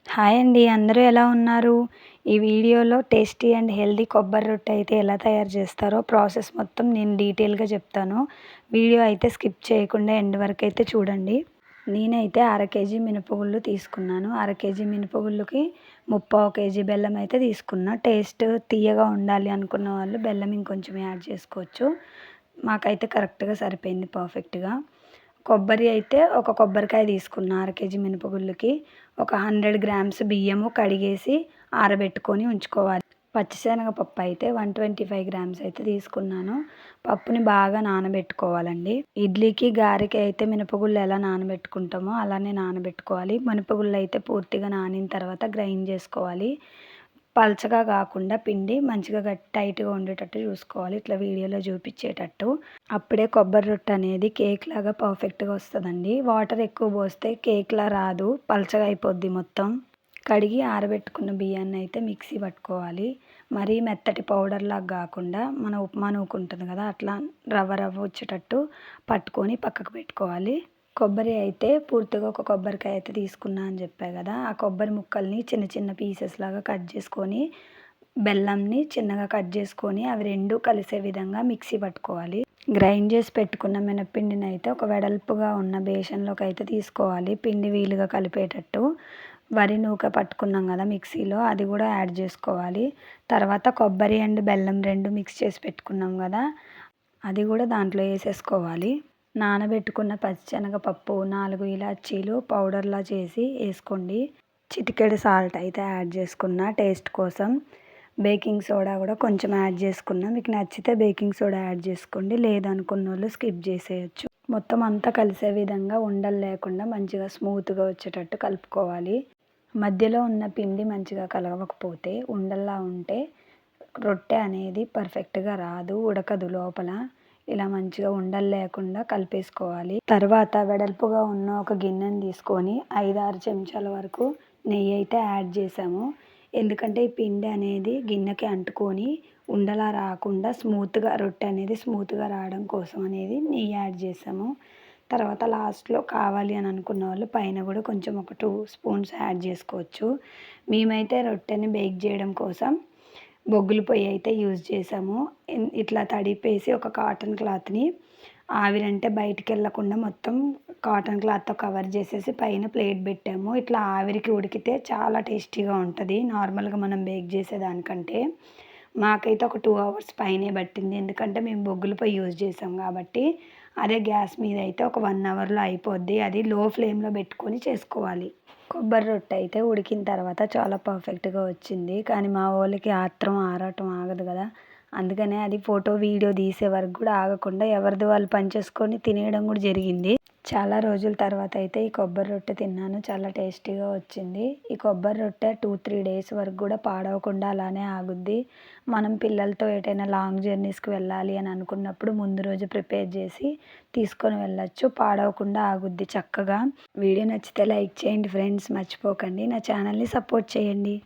Hi అండి. అందరూ ఎలా ఉన్నారు? ఈ వీడియోలో టేస్టీ అండ్ హెల్తీ కొబ్బరి రొట్టె అయితే ఎలా తయారు చేస్తారో ప్రాసెస్ మొత్తం నేను డీటెయిల్‌గా చెప్తాను. వీడియో అయితే స్కిప్ చేయకుండా ఎండ్ వరకు అయితే చూడండి. నేనైతే అర కేజీ మినపగుళ్ళు తీసుకున్నాను. అర కేజీ మినపగుళ్ళుకి ముప్పావు కేజీ బెల్లం అయితే తీసుకున్నా. టేస్ట్ తియ్యగా ఉండాలి అనుకున్న వాళ్ళు బెల్లం ఇంకొంచెం యాడ్ చేసుకోవచ్చు. మాకైతే కరెక్ట్‌గా సరిపోయింది పర్ఫెక్ట్‌గా. కొబ్బరి అయితే ఒక కొబ్బరికాయ తీసుకున్న అర కేజీ మినపగుళ్ళుకి. ఒక 100 గ్రామ్స్ బియ్యము కడిగేసి ఆరబెట్టుకొని ఉంచుకోవాలి. పచ్చిశనగపప్పు అయితే 125 గ్రామ్స్ అయితే తీసుకున్నాను. పప్పుని బాగా నానబెట్టుకోవాలండి. ఇడ్లీకి, గారెకి అయితే మినపగుళ్ళు ఎలా నానబెట్టుకుంటామో అలానే నానబెట్టుకోవాలి. మినపగుళ్ళు అయితే పూర్తిగా నానిన తర్వాత గ్రైండ్ చేసుకోవాలి. పలచగా కాకుండా పిండి మంచిగా టైట్‌గా ఉండేటట్టు చూసుకోవాలి. ఇట్లా వీడియోలో చూపించేటట్టు. అప్పుడే కొబ్బరి రొట్టె అనేది కేక్ లాగా పర్ఫెక్ట్‌గా వస్తదండి. వాటర్ ఎక్కువ పోస్తే కేక్‌లా రాదు. పలచగా అయిపోద్ది మొత్తం. కడిగి ఆరబెట్టుకున్న బియ్యాన్ని అయితే మిక్సీ పట్టుకోవాలి. మరీ మెత్తటి పౌడర్‌లాగా కాకుండా మన ఉప్మా నూక ఉంటుంది కదా! అట్లా రవ్వ రవ్వ వచ్చేటట్టు పట్టుకొని పక్కకు పెట్టుకోవాలి. కొబ్బరి అయితే పూర్తిగా ఒక కొబ్బరికాయ అయితే తీసుకున్నా అని చెప్పా కదా! ఆ కొబ్బరి ముక్కల్ని చిన్న చిన్న పీసెస్ లాగా కట్ చేసుకొని, బెల్లంని చిన్నగా కట్ చేసుకొని అవి 2 కలిసే విధంగా మిక్సీ పట్టుకోవాలి. గ్రైండ్ చేసి పెట్టుకున్న మినప్పిండిని అయితే ఒక వెడల్పుగా ఉన్న బేషన్‌లోకి అయితే తీసుకోవాలి. పిండి వీలుగా కలిపేటట్టు. వరి నూక పట్టుకున్నాం కదా మిక్సీలో, అది కూడా యాడ్ చేసుకోవాలి. తర్వాత కొబ్బరి అండ్ బెల్లం 2 మిక్స్ చేసి పెట్టుకున్నాం కదా! అది కూడా దాంట్లో వేసేసుకోవాలి. నానబెట్టుకున్న పచ్చిశనగపప్పు, 4 ఇలాచీలు పౌడర్‌లా చేసి ఏసుకోండి. చిటికెడు సాల్ట్ అయితే యాడ్ చేసుకున్నా టేస్ట్ కోసం. బేకింగ్ సోడా కూడా కొంచెం యాడ్ చేసుకున్నా. మీకు నచ్చితే బేకింగ్ సోడా యాడ్ చేసుకోండి. లేదనుకున్నోళ్ళు స్కిప్ చేసేయొచ్చు. మొత్తం అంతా కలిసే విధంగా ఉండలు లేకుండా మంచిగా స్మూత్‌గా వచ్చేటట్టు కలుపుకోవాలి. మధ్యలో ఉన్న పిండి మంచిగా కలవకపోతే ఉండల్లా ఉంటే రొట్టె అనేది పర్ఫెక్ట్‌గా రాదు, ఉడకదు లోపల. ఇలా మంచిగా ఉండలు లేకుండా కలిపేసుకోవాలి. తర్వాత వెడల్పుగా ఉన్న ఒక గిన్నెని తీసుకొని 5, 6 చెంచాల వరకు నెయ్యి అయితే యాడ్ చేసాము. ఎందుకంటే ఈ పిండి అనేది గిన్నెకి అంటుకొని ఉండలా రాకుండా స్మూత్‌గా రొట్టె అనేది స్మూత్‌గా రావడం కోసం అనేది నెయ్యి యాడ్ చేసాము. తర్వాత లాస్ట్‌లో కావాలి అని అనుకున్న వాళ్ళు పైన కూడా కొంచెం ఒక 2 స్పూన్స్ యాడ్ చేసుకోవచ్చు. మేమైతే రొట్టెని బేక్ చేయడం కోసం బొగ్గుల పొయ్యి అయితే యూజ్ చేసాము. ఇట్లా తడిపేసి ఒక కాటన్ క్లాత్‌ని ఆవిరంటే బయటికెళ్ళకుండా మొత్తం కాటన్ క్లాత్‌తో కవర్ చేసేసి పైన ప్లేట్ పెట్టాము. ఇట్లా ఆవిరికి ఉడికితే చాలా టేస్టీగా ఉంటది. నార్మల్‌గా మనం బేక్ చేసేదానికంటే. మాకైతే ఒక 2 అవర్స్ పైనే పట్టింది. ఎందుకంటే మేము బొగ్గుల పొయ్యి యూజ్ చేసాం కాబట్టి. అదే గ్యాస్ మీద అయితే ఒక 1 అవర్‌లో అయిపోద్ది. అది లో ఫ్లేమ్‌లో పెట్టుకొని చేసుకోవాలి. కొబ్బరి రొట్టె అయితే ఉడికిన తర్వాత చాలా పర్ఫెక్ట్‌గా వచ్చింది. కానీ మా వోళ్ళకి ఆత్రం, ఆరాటం ఆగదు కదా! అందుకనే అది ఫోటో, వీడియో తీసే వరకు కూడా ఆగకుండా ఎవరిది వాళ్ళు పని చేసుకొని తినేయడం కూడా జరిగింది. చాలా రోజుల తర్వాత అయితే ఈ కొబ్బరి రొట్టె తిన్నాను. చాలా టేస్టీగా వచ్చింది. ఈ కొబ్బరి రొట్టె 2, 3 డేస్ వరకు కూడా పాడవకుండా అలానే ఆగుద్ది. మనం పిల్లలతో ఎటైనా లాంగ్ జర్నీస్‌కి వెళ్ళాలి అని అనుకున్నప్పుడు ముందు రోజు ప్రిపేర్ చేసి తీసుకొని వెళ్ళొచ్చు. పాడవకుండా ఆగుద్ది చక్కగా. వీడియో నచ్చితే లైక్ చేయండి ఫ్రెండ్స్. మర్చిపోకండి. నా ఛానల్‌ని సపోర్ట్ చేయండి.